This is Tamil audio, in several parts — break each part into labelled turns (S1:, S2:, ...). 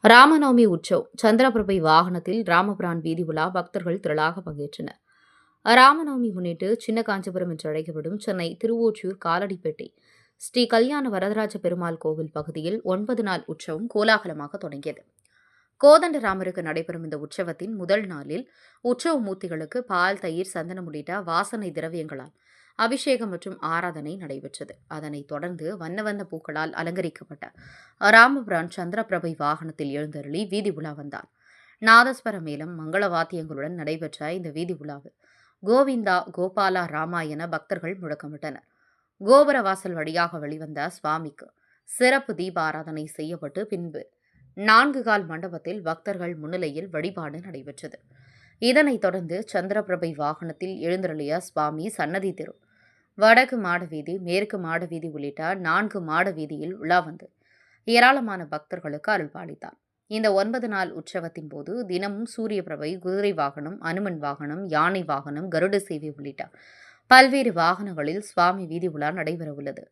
S1: ராமநவமி உற்சவ் சந்திரபிரபை வாகனத்தில் ராமபிரான் வீதி உலா பக்தர்கள் திரளாக பங்கேற்றனர். ராமநவமி முன்னிட்டு சின்ன காஞ்சிபுரம் என்று அழைக்கப்படும் சென்னை திருவொற்றியூர் காலடிப்பேட்டை ஸ்ரீ கல்யாண வரதராஜ பெருமாள் கோவில் பகுதியில் 9 நாள் உற்சவம் கோலாகலமாக தொடங்கியது. கோதண்டராமருக்கு நடைபெறும் இந்த உற்சவத்தின் முதல் நாளில் உற்சவ மூர்த்திகளுக்கு பால், தயிர், சந்தனம் உள்ளிட்ட வாசனை திரவியங்களால் அபிஷேகம் மற்றும் ஆராதனை நடைபெற்றது. அதனைத் தொடர்ந்து வண்ண வண்ண பூக்களால் அலங்கரிக்கப்பட்ட ராமபிரான் சந்திரபிரபை வாகனத்தில் எழுந்தருளி வீதி உலா வந்தார். நாதஸ்வர மேளம், மங்கள வாத்தியங்களுடன் நடைபெற்ற இந்த வீதி உலாவில் கோவிந்தா, கோபாலா, ராமா என பக்தர்கள் முழக்கமிட்டனர். கோபுர வாசல் வழியாக வெளிவந்த சுவாமிக்கு சிறப்பு தீபாராதனை செய்யப்பட்டு பின்பு 4 கால் மண்டபத்தில் பக்தர்கள் முன்னிலையில் வழிபாடு நடைபெற்றது. இதனைத் தொடர்ந்து சந்திரபிரபை வாகனத்தில் எழுந்தருளிய சுவாமி சன்னதி தெரு, வடக்கு மாடவீதி, மேற்கு மாடவீதி உள்ளிட்ட 4 மாட வீதியில் உலா வந்து ஏராளமான பக்தர்களுக்கு அருள்பாலித்தார். இந்த 9 நாள் உற்சவத்தின் போது தினமும் சூரிய பிரபை, குதிரை வாகனம், அனுமன் வாகனம், யானை வாகனம், கருட சேவை உள்ளிட்ட பல்வேறு வாகனங்களில் சுவாமி வீதி உலா நடைபெறவுள்ளது.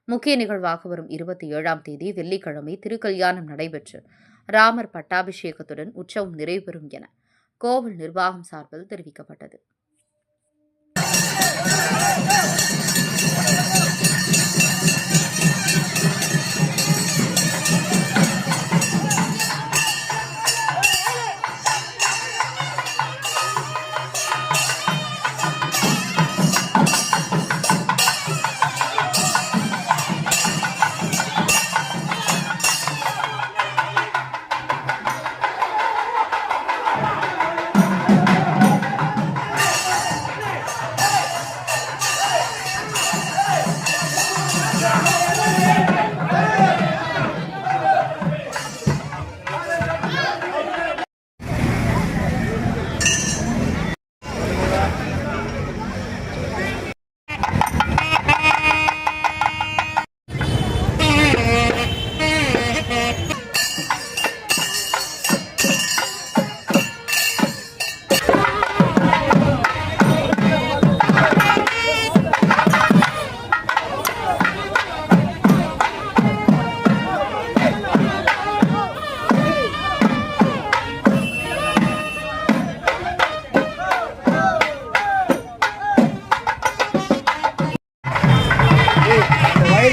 S1: முக்கிய நிகழ்வாக வரும் 27ஆம் தேதி வெள்ளிக்கிழமை திருக்கல்யாணம் நடைபெற்று ராமர் பட்டாபிஷேகத்துடன் உற்சவம் நிறைவு பெறும் என கோவில் நிர்வாகம் சார்பில் தெரிவிக்கப்பட்டது.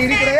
S2: இருக்கிற